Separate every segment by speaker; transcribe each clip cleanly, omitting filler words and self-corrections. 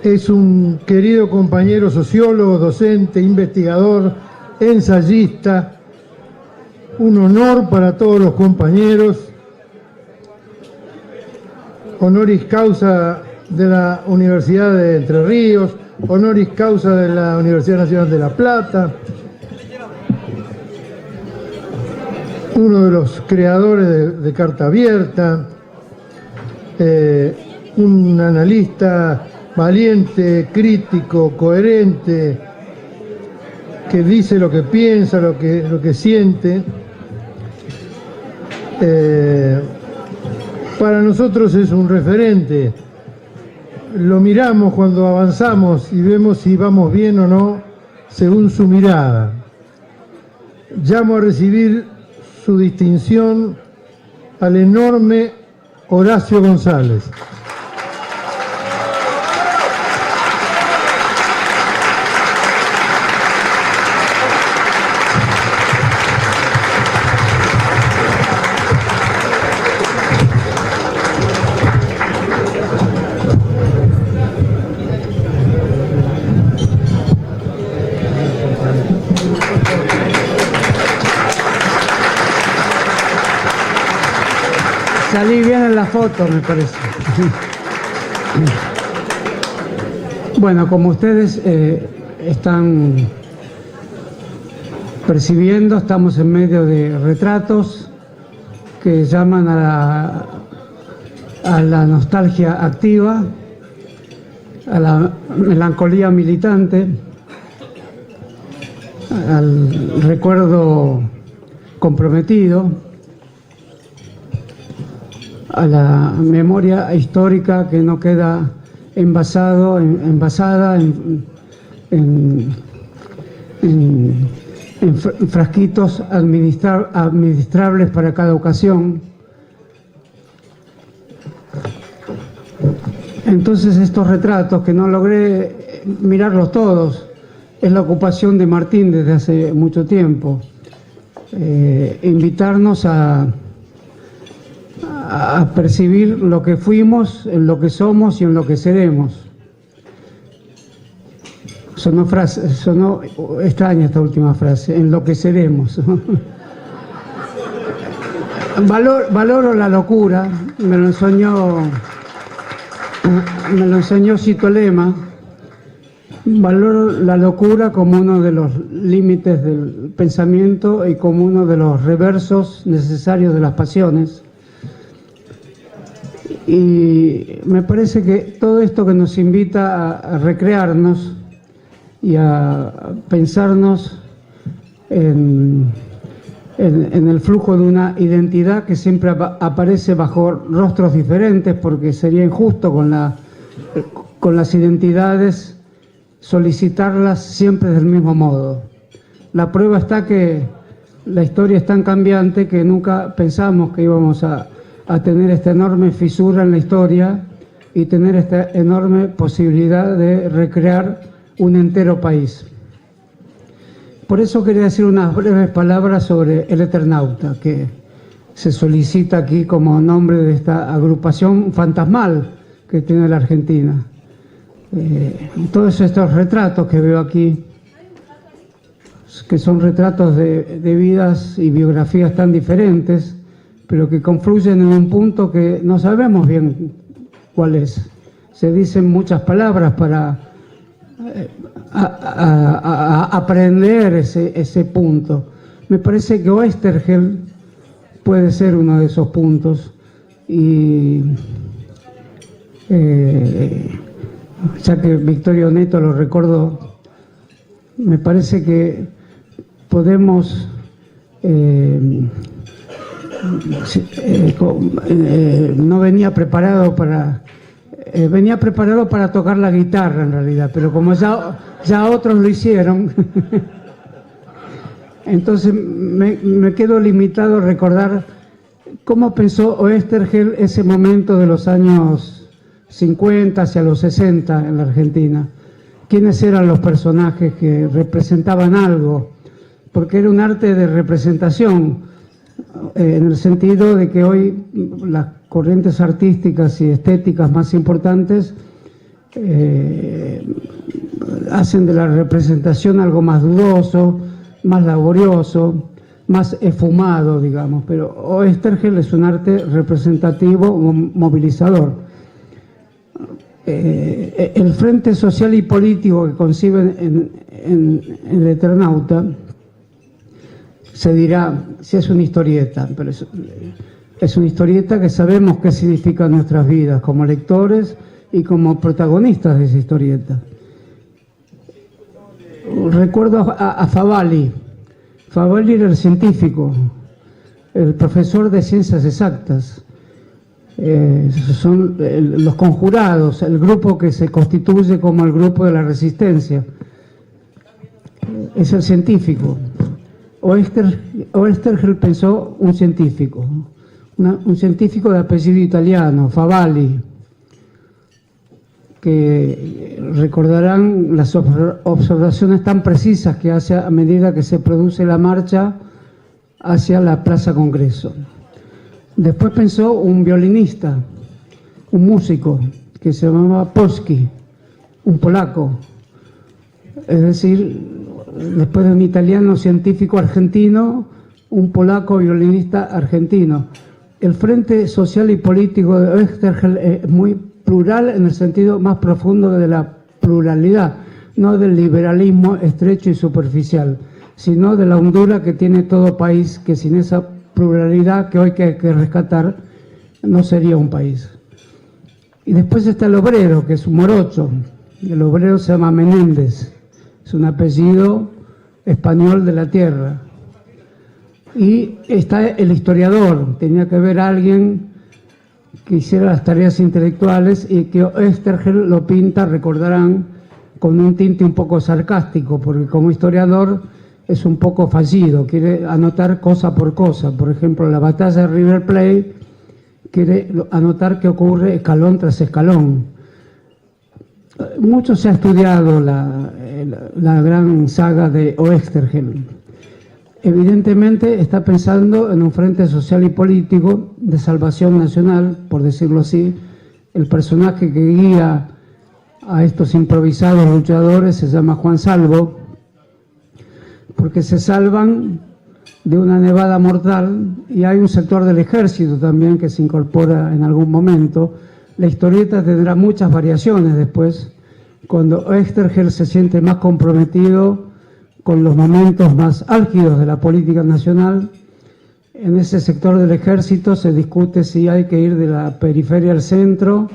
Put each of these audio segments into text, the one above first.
Speaker 1: Es un querido compañero sociólogo, docente, investigador, ensayista. Un honor para todos los compañeros. Honoris causa de la Universidad de Entre Ríos, honoris causa de la Universidad Nacional de La Plata. Uno de los creadores de Carta Abierta. Un analista valiente, crítico, coherente, que dice lo que piensa, lo que siente. Para nosotros es un referente. Lo miramos cuando avanzamos y vemos si vamos bien o no según su mirada. Llamo a recibir su distinción al enorme Horacio González.
Speaker 2: Salí bien en la foto, me parece. Bueno, como ustedes están percibiendo, estamos en medio de retratos que llaman a la nostalgia activa, a la melancolía militante, al recuerdo comprometido, a la memoria histórica que no queda envasada en frasquitos administrables para cada ocasión. Entonces estos retratos, que no logré mirarlos todos, es la ocupación de Martín desde hace mucho tiempo. Invitarnos a percibir lo que fuimos, en lo que somos y en lo que seremos. Sonó extraña esta última frase, en lo que seremos. Valoro la locura, me lo enseñó Cito Lema. Valoro la locura como uno de los límites del pensamiento y como uno de los reversos necesarios de las pasiones. Y me parece que todo esto que nos invita a recrearnos y a pensarnos en el flujo de una identidad que siempre aparece bajo rostros diferentes, porque sería injusto con las identidades solicitarlas siempre del mismo modo. La prueba está que la historia es tan cambiante que nunca pensamos que íbamos a tener esta enorme fisura en la historia y tener esta enorme posibilidad de recrear un entero país. Por eso quería decir unas breves palabras sobre El Eternauta, que se solicita aquí como nombre de esta agrupación fantasmal que tiene la Argentina. Todos estos retratos que veo aquí, que son retratos de vidas y biografías tan diferentes, pero que confluyen en un punto que no sabemos bien cuál es. Se dicen muchas palabras para aprender ese punto. Me parece que Oesterheld puede ser uno de esos puntos, y ya que Victorio Neto lo recuerdo, me parece que podemos no venía preparado para tocar la guitarra en realidad, pero como ya otros lo hicieron, entonces me quedo limitado a recordar cómo pensó Oesterheld ese momento de los años 50 hacia los 60 en la Argentina. ¿Quiénes eran los personajes que representaban algo? Porque era un arte de representación, en el sentido de que hoy las corrientes artísticas y estéticas más importantes hacen de la representación algo más dudoso, más laborioso, más esfumado, digamos, pero Oesterheld es un arte representativo, movilizador. El frente social y político que conciben en el Eternauta se dirá si es una historieta, pero es una historieta que sabemos qué significa en nuestras vidas como lectores y como protagonistas de esa historieta. Recuerdo a Favalli. Favalli era el científico, el profesor de ciencias exactas. Son los conjurados, el grupo que se constituye como el grupo de la resistencia. Es el científico. Oesterheld pensó un científico de apellido italiano, Favalli, que recordarán las observaciones tan precisas que hace a medida que se produce la marcha hacia la Plaza Congreso. Después pensó un violinista, un músico, que se llamaba Polski, un polaco. Es decir, después de un italiano científico argentino, un polaco violinista argentino. El frente social y político de Oesterheld es muy plural en el sentido más profundo de la pluralidad, no del liberalismo estrecho y superficial, sino de la hondura que tiene todo país, que sin esa pluralidad que hoy hay que rescatar, no sería un país. Y después está el obrero, que es un morocho. El obrero se llama Menéndez, es un apellido español de la tierra. Y está el historiador, tenía que haber alguien que hiciera las tareas intelectuales y que Oesterheld lo pinta, recordarán, con un tinte un poco sarcástico, porque como historiador es un poco fallido, quiere anotar cosa por cosa. Por ejemplo, la batalla de River Plate quiere anotar qué ocurre escalón tras escalón. Mucho se ha estudiado la gran saga de Oesterheld. Evidentemente está pensando en un frente social y político de salvación nacional, por decirlo así. El personaje que guía a estos improvisados luchadores se llama Juan Salvo, porque se salvan de una nevada mortal, y hay un sector del ejército también que se incorpora en algún momento. La historieta tendrá muchas variaciones después, cuando Oesterheld se siente más comprometido con los momentos más álgidos de la política nacional. En ese sector del ejército se discute si hay que ir de la periferia al centro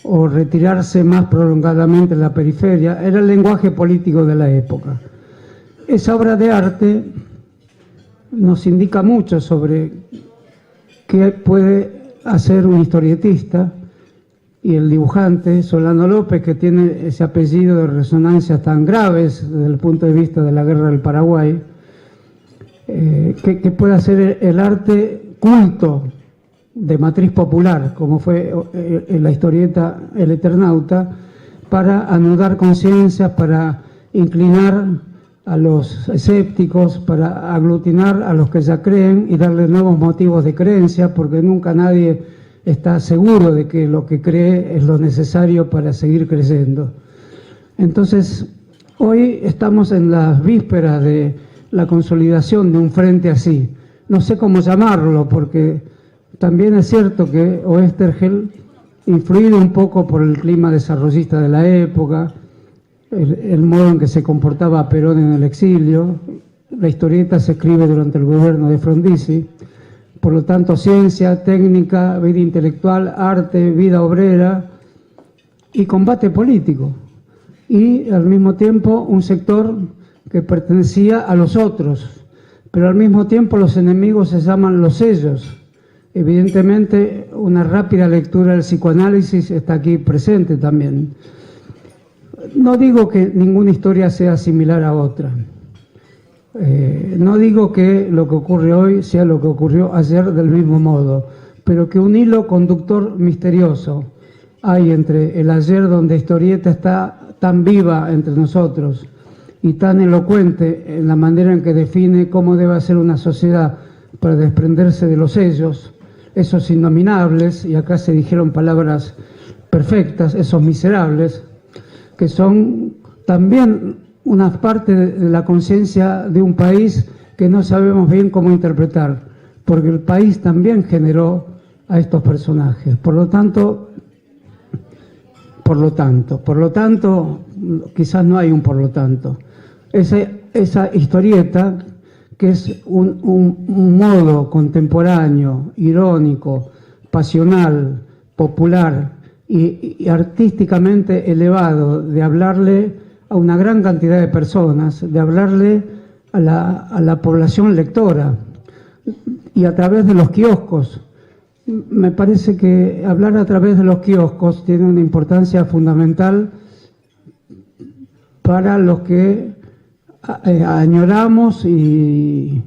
Speaker 2: o retirarse más prolongadamente de la periferia. Era el lenguaje político de la época. Esa obra de arte nos indica mucho sobre qué puede hacer un historietista, y el dibujante, Solano López, que tiene ese apellido de resonancias tan graves desde el punto de vista de la guerra del Paraguay, que puede hacer el arte culto de matriz popular, como fue en la historieta El Eternauta, para anudar conciencias, para inclinar a los escépticos, para aglutinar a los que ya creen y darle nuevos motivos de creencia, porque nunca nadie está seguro de que lo que cree es lo necesario para seguir creyendo. Entonces, hoy estamos en las vísperas de la consolidación de un frente así. No sé cómo llamarlo, porque también es cierto que Oesterheld, influido un poco por el clima desarrollista de la época, el modo en que se comportaba Perón en el exilio, la historieta se escribe durante el gobierno de Frondizi. Por lo tanto, ciencia, técnica, vida intelectual, arte, vida obrera y combate político. Y al mismo tiempo un sector que pertenecía a los otros, pero al mismo tiempo los enemigos se llaman los sellos. Evidentemente, una rápida lectura del psicoanálisis está aquí presente también. No digo que ninguna historia sea similar a otra. No digo que lo que ocurre hoy sea lo que ocurrió ayer del mismo modo, pero que un hilo conductor misterioso hay entre el ayer, donde historieta está tan viva entre nosotros y tan elocuente en la manera en que define cómo debe ser una sociedad para desprenderse de los sellos, esos innominables, y acá se dijeron palabras perfectas, esos miserables, que son también una parte de la conciencia de un país que no sabemos bien cómo interpretar, porque el país también generó a estos personajes. Por lo tanto, quizás no hay un por lo tanto. Esa historieta, que es un modo contemporáneo, irónico, pasional, popular y artísticamente elevado de hablarle a una gran cantidad de personas, de hablarle a la población lectora y a través de los kioscos. Me parece que hablar a través de los kioscos tiene una importancia fundamental para los que añoramos y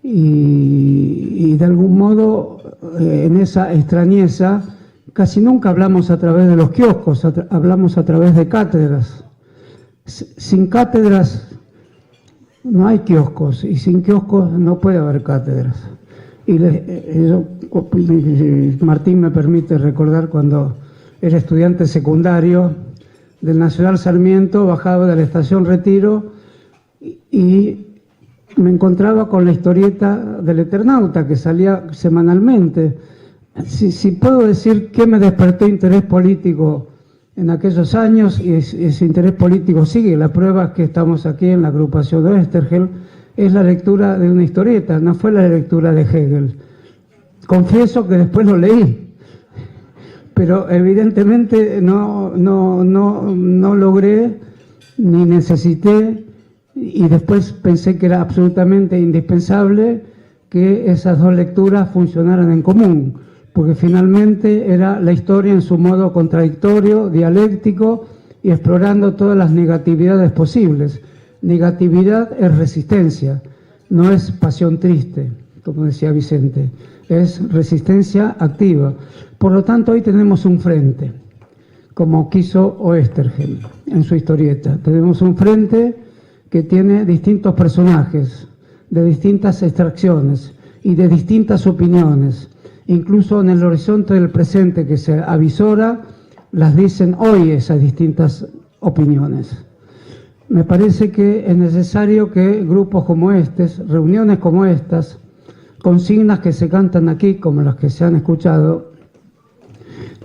Speaker 2: de algún modo en esa extrañeza casi nunca hablamos a través de los kioscos, hablamos a través de cátedras. Sin cátedras no hay kioscos y sin kioscos no puede haber cátedras. Martín me permite recordar cuando era estudiante secundario del Nacional Sarmiento, bajaba de la estación Retiro y me encontraba con la historieta del Eternauta que salía semanalmente. Si puedo decir qué me despertó interés político en aquellos años, y ese interés político sigue, la prueba es que estamos aquí en la agrupación de Oesterheld, es la lectura de una historieta, no fue la lectura de Hegel. Confieso que después lo leí, pero evidentemente no logré ni necesité, y después pensé que era absolutamente indispensable que esas dos lecturas funcionaran en común, porque finalmente era la historia en su modo contradictorio, dialéctico y explorando todas las negatividades posibles. Negatividad es resistencia, no es pasión triste, como decía Vicente, es resistencia activa. Por lo tanto, hoy tenemos un frente, como quiso Oesterheld en su historieta. Tenemos un frente que tiene distintos personajes, de distintas extracciones y de distintas opiniones. Incluso en el horizonte del presente que se avisora, las dicen hoy esas distintas opiniones. Me parece que es necesario que grupos como estos, reuniones como estas, consignas que se cantan aquí, como las que se han escuchado,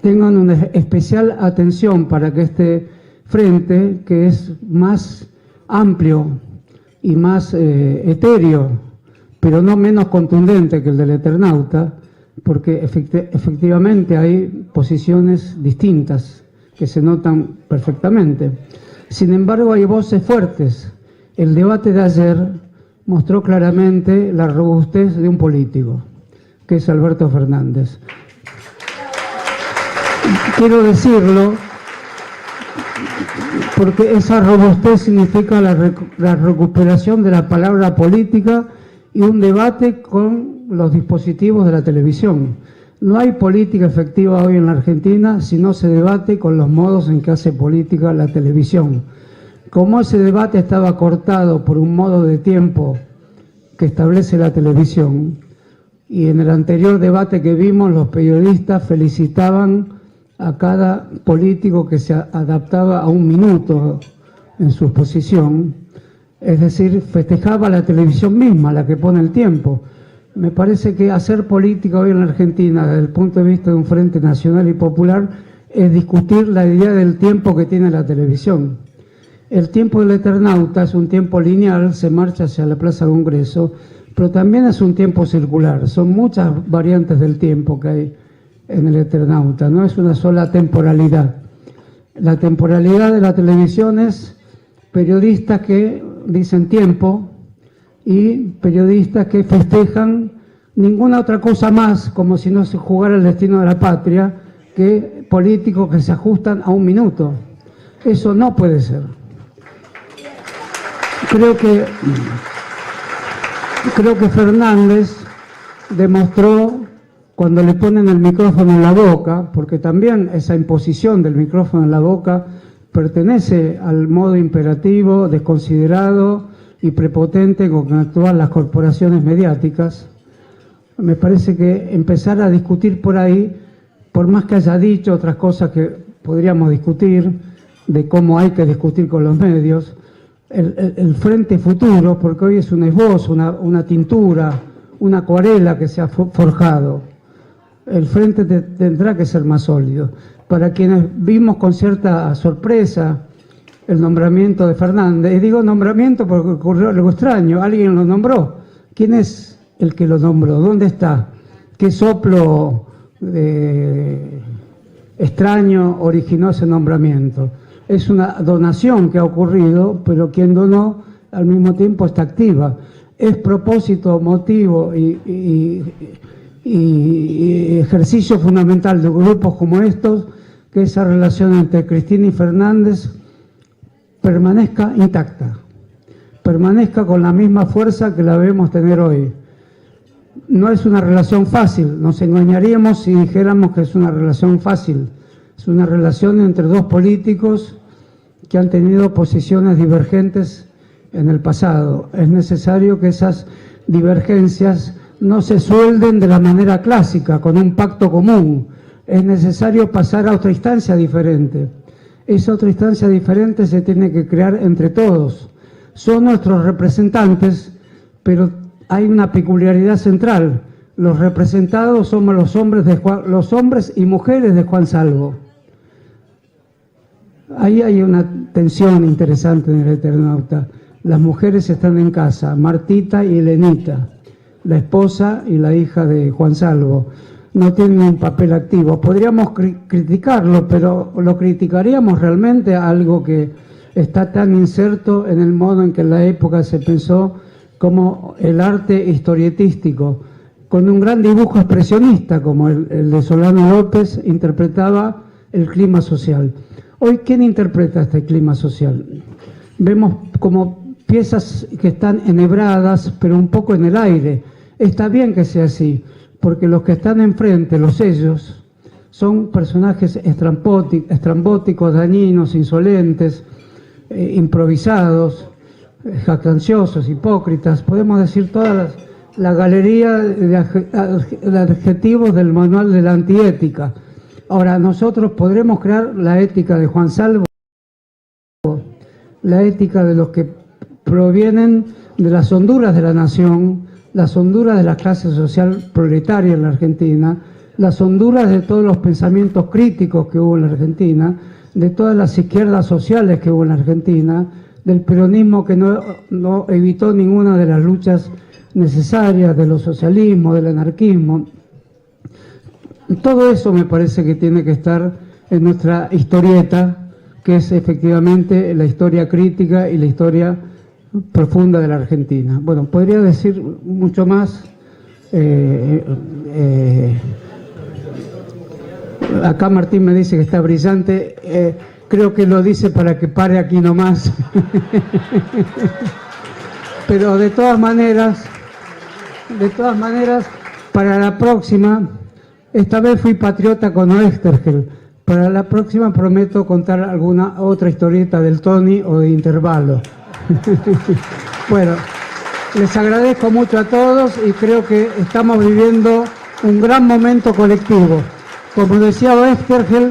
Speaker 2: tengan una especial atención para que este frente, que es más amplio y más etéreo, pero no menos contundente que el del Eternauta, porque efectivamente hay posiciones distintas que se notan perfectamente. Sin embargo, hay voces fuertes. El debate de ayer mostró claramente la robustez de un político, que es Alberto Fernández. Quiero decirlo porque esa robustez significa la recuperación de la palabra política y un debate con los dispositivos de la televisión. No hay política efectiva hoy en la Argentina si no se debate con los modos en que hace política la televisión. Como ese debate estaba cortado por un modo de tiempo que establece la televisión, y en el anterior debate que vimos los periodistas felicitaban a cada político que se adaptaba a un minuto en su exposición, es decir, festejaba la televisión misma, la que pone el tiempo. Me parece que hacer política hoy en la Argentina, desde el punto de vista de un frente nacional y popular, es discutir la idea del tiempo que tiene la televisión. El tiempo del Eternauta es un tiempo lineal, se marcha hacia la Plaza Congreso, pero también es un tiempo circular. Son muchas variantes del tiempo que hay en el Eternauta, no es una sola temporalidad. La temporalidad de la televisión es periodistas que dicen tiempo y periodistas que festejan ninguna otra cosa más, como si no se jugara el destino de la patria, que políticos que se ajustan a un minuto. Eso no puede ser. Creo que Fernández demostró, cuando le ponen el micrófono en la boca, porque también esa imposición del micrófono en la boca pertenece al modo imperativo, desconsiderado y prepotente con que actúan las corporaciones mediáticas. Me parece que empezar a discutir por ahí, por más que haya dicho otras cosas que podríamos discutir, de cómo hay que discutir con los medios, el frente futuro, porque hoy es un esbozo, una tintura, una acuarela que se ha forjado. El frente tendrá que ser más sólido. Para quienes vimos con cierta sorpresa el nombramiento de Fernández, y digo nombramiento porque ocurrió algo extraño, alguien lo nombró. ¿Quién es el que lo nombró? ¿Dónde está? ¿Qué soplo extraño originó ese nombramiento? Es una donación que ha ocurrido, pero quien donó al mismo tiempo está activa. Es propósito, motivo y ejercicio fundamental de grupos como estos que esa relación entre Cristina y Fernández permanezca intacta, permanezca con la misma fuerza que la debemos tener hoy. No es una relación fácil, nos engañaríamos si dijéramos que es una relación fácil. Es una relación entre dos políticos que han tenido posiciones divergentes en el pasado. Es necesario que esas divergencias no se suelden de la manera clásica, con un pacto común. Es necesario pasar a otra instancia diferente. Esa otra instancia diferente se tiene que crear entre todos. Son nuestros representantes, pero hay una peculiaridad central. Los representados somos los hombres y mujeres de Juan Salvo. Ahí hay una tensión interesante en el Eternauta. Las mujeres están en casa, Martita y Elenita, la esposa y la hija de Juan Salvo. No tienen un papel activo. Podríamos criticarlo, pero ¿lo criticaríamos realmente a algo que está tan inserto en el modo en que en la época se pensó como el arte historietístico? Con un gran dibujo expresionista como el de Solano López interpretaba el clima social. Hoy, ¿quién interpreta este clima social? Vemos como piezas que están enhebradas, pero un poco en el aire. Está bien que sea así, porque los que están enfrente, los sellos, son personajes estrambóticos, dañinos, insolentes, improvisados, jactanciosos, hipócritas. Podemos decir toda la galería de adjetivos del manual de la antiética. Ahora, nosotros podremos crear la ética de Juan Salvo, la ética de los que provienen de las honduras de la nación, las honduras de la clase social proletaria en la Argentina, las honduras de todos los pensamientos críticos que hubo en la Argentina, de todas las izquierdas sociales que hubo en la Argentina, del peronismo que no evitó ninguna de las luchas necesarias, de los socialismos, del anarquismo. Todo eso me parece que tiene que estar en nuestra historieta, que es efectivamente la historia crítica y la historia profunda de la Argentina. Bueno, podría decir mucho más. Acá Martín me dice que está brillante. Creo que lo dice para que pare aquí nomás. Pero de todas maneras, para la próxima, esta vez fui patriota con Oestergel. Para la próxima prometo contar alguna otra historieta del Tony o de Intervalo. Bueno, les agradezco mucho a todos y creo que estamos viviendo un gran momento colectivo. Como decía Oestergel,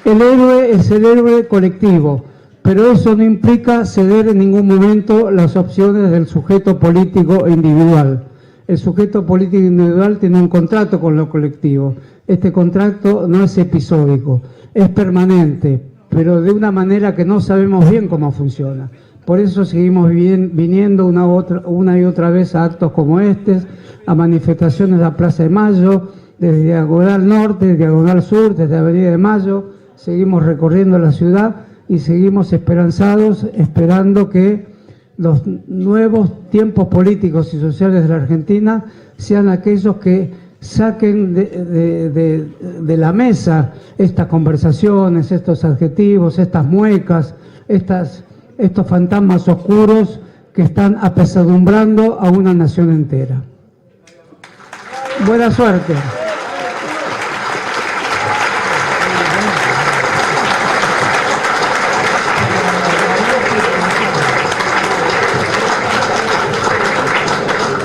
Speaker 2: el héroe es el héroe colectivo, pero eso no implica ceder en ningún momento las opciones del sujeto político individual. El sujeto político individual tiene un contrato con lo colectivo. Este contrato no es episódico, es permanente, pero de una manera que no sabemos bien cómo funciona. Por eso seguimos viniendo una y otra vez a actos como este, a manifestaciones de la Plaza de Mayo, desde Diagonal Norte, Diagonal Sur, desde Avenida de Mayo. Seguimos recorriendo la ciudad y seguimos esperanzados, esperando que los nuevos tiempos políticos y sociales de la Argentina sean aquellos que saquen de la mesa estas conversaciones, estos adjetivos, estas muecas, estos fantasmas oscuros que están apesadumbrando a una nación entera. Buena suerte.